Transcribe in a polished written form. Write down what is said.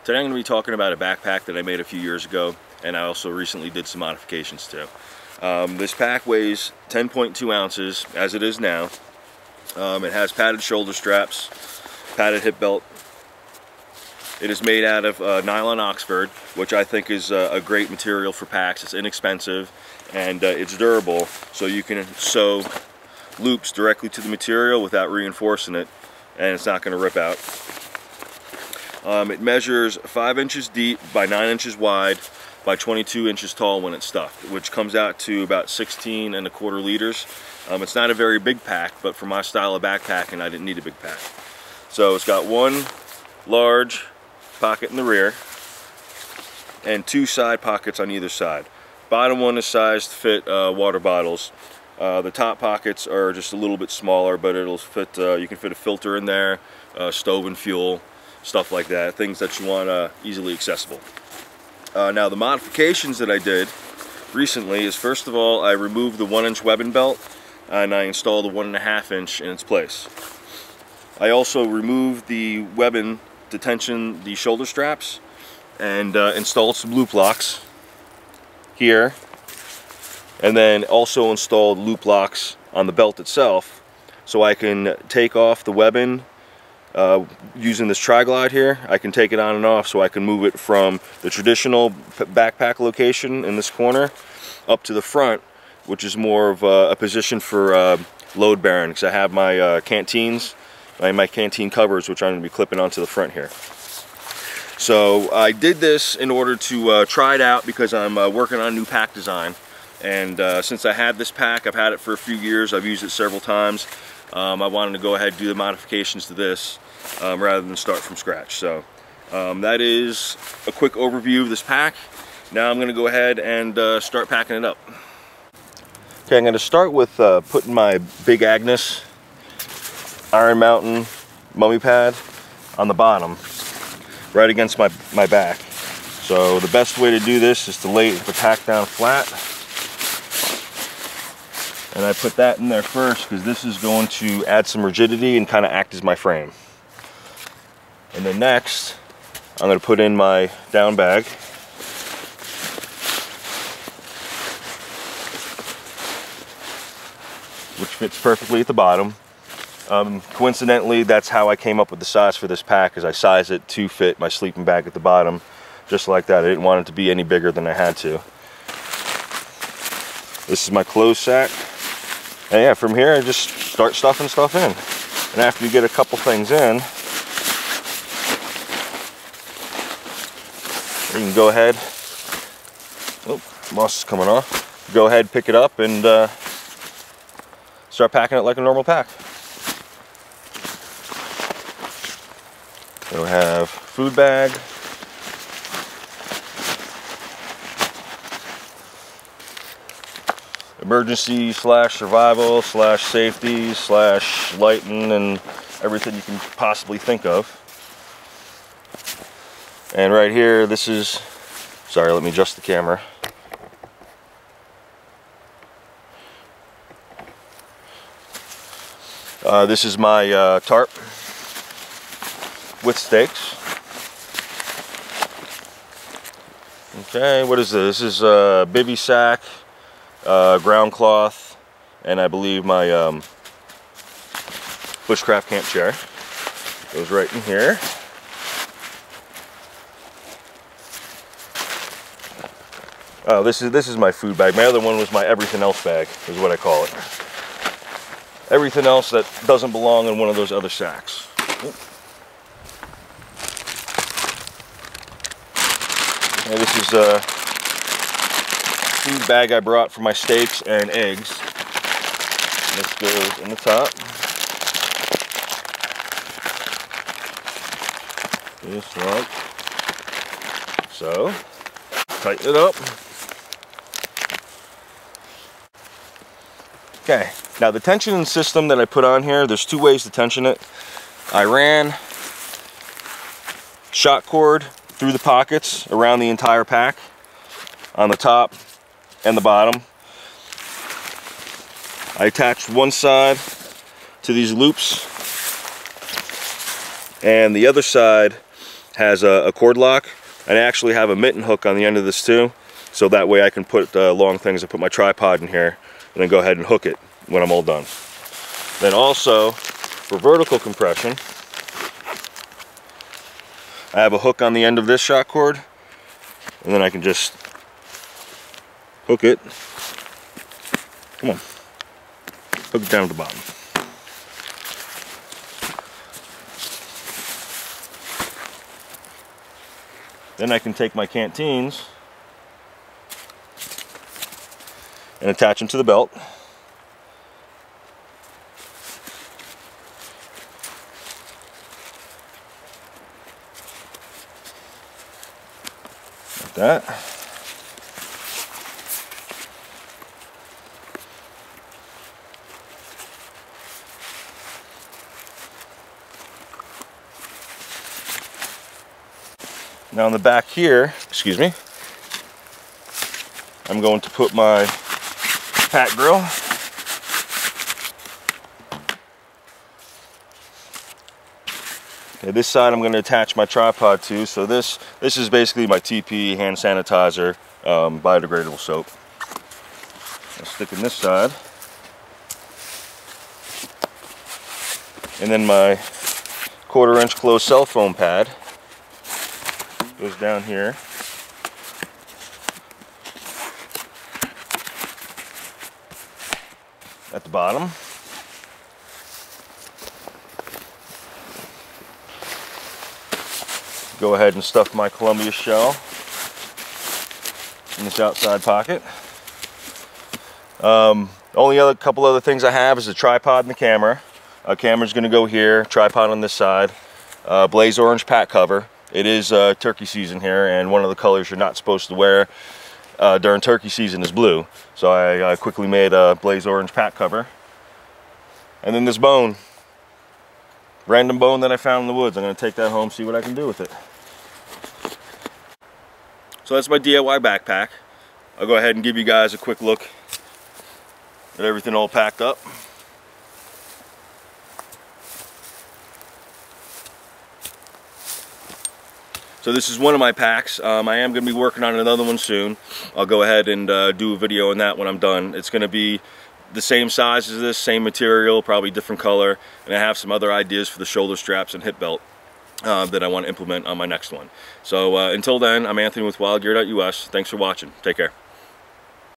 Today I'm going to be talking about a backpack that I made a few years ago, and I also recently did some modifications to. This pack weighs 10.2 ounces as it is now. It has padded shoulder straps, padded hip belt. It is made out of Nylon Oxford, which I think is a great material for packs. It's inexpensive and it's durable, so you can sew loops directly to the material without reinforcing it, and it's not going to rip out. It measures 5 inches deep by 9 inches wide by 22 inches tall when it's stuffed, which comes out to about 16.25 liters. It's not a very big pack, but for my style of backpacking, I didn't need a big pack. So it's got one large pocket in the rear and 2 side pockets on either side. Bottom one is sized to fit water bottles. The top pockets are just a little bit smaller, but it'll fit. You can fit a filter in there, stove and fuel, stuff like that. Things that you want easily accessible. Now the modifications that I did recently is, first of all, I removed the 1-inch webbing belt and I installed a 1.5 inch in its place. I also removed the webbing to tension the shoulder straps and installed some loop locks here, and then also installed loop locks on the belt itself, so I can take off the webbing using this tri-glide here. I can take it on and off, so I can move it from the traditional backpack location in this corner up to the front, which is more of a position for load bearing, because I have my canteens, my canteen covers, which I'm going to be clipping onto the front here. So I did this in order to try it out, because I'm working on a new pack design. And since I had this pack, I've had it for a few years, I've used it several times. I wanted to go ahead and do the modifications to this rather than start from scratch. So that is a quick overview of this pack. Now I'm going to go ahead and start packing it up. Okay, I'm going to start with putting my Big Agnes Iron Mountain mummy pad on the bottom, right against my back. So the best way to do this is to lay the pack down flat. And I put that in there first because this is going to add some rigidity and kind of act as my frame. And then next, I'm going to put in my down bag. Which fits perfectly at the bottom. Coincidentally, that's how I came up with the size for this pack, is I sized it to fit my sleeping bag at the bottom, just like that. I didn't want it to be any bigger than I had to. This is my clothes sack. And yeah, from here I just start stuffing stuff in. And after you get a couple things in, you can go ahead, oh, moss is coming off. Go ahead, pick it up, and start packing it like a normal pack. We'll have food bag, emergency / survival / safety / lighting, and everything you can possibly think of. And right here, this is, sorry, let me adjust the camera. This is my tarp with stakes. Okay, what is this? This is a bivy sack, ground cloth, and I believe my bushcraft camp chair goes right in here. Oh, this is my food bag. My other one was my everything else bag, is what I call it. Everything else that doesn't belong in one of those other sacks. And this is a food bag I brought for my steaks and eggs. This goes in the top. Just like so. Tighten it up. Okay, now the tensioning system that I put on here, there's 2 ways to tension it. I ran shot cord through the pockets around the entire pack on the top and the bottom. I attached one side to these loops and the other side has a cord lock, and I actually have a mitten hook on the end of this too, so that way I can put long things. I put my tripod in here and then go ahead and hook it when I'm all done. Then also for vertical compression, I have a hook on the end of this shock cord, and then I can just hook it. Come on, hook it down at the bottom. Then I can take my canteens and attach them to the belt. Like that. Now on the back here, excuse me, I'm going to put my pack grill. Okay, this side I'm going to attach my tripod to. So this is basically my TP hand sanitizer, biodegradable soap. I'll stick in this side. And then my 1/4 inch closed cell phone pad goes down here. At the bottom. Go ahead and stuff my Columbia shell in this outside pocket. Only other couple other things I have is a tripod and the camera. Camera's going to go here, tripod on this side. Blaze orange pack cover. It is turkey season here, and one of the colors you're not supposed to wear during turkey season is blue. So I quickly made a blaze orange pack cover. And then this bone, random bone that I found in the woods. I'm going to take that home, see what I can do with it. So that's my DIY backpack. I'll go ahead and give you guys a quick look at everything all packed up. So this is one of my packs. I am going to be working on another one soon. I'll go ahead and do a video on that when I'm done. It's going to be the same size as this, same material, probably different color, and I have some other ideas for the shoulder straps and hip belt that I want to implement on my next one. So until then, I'm Anthony with wildgear.us. Thanks for watching. Take care.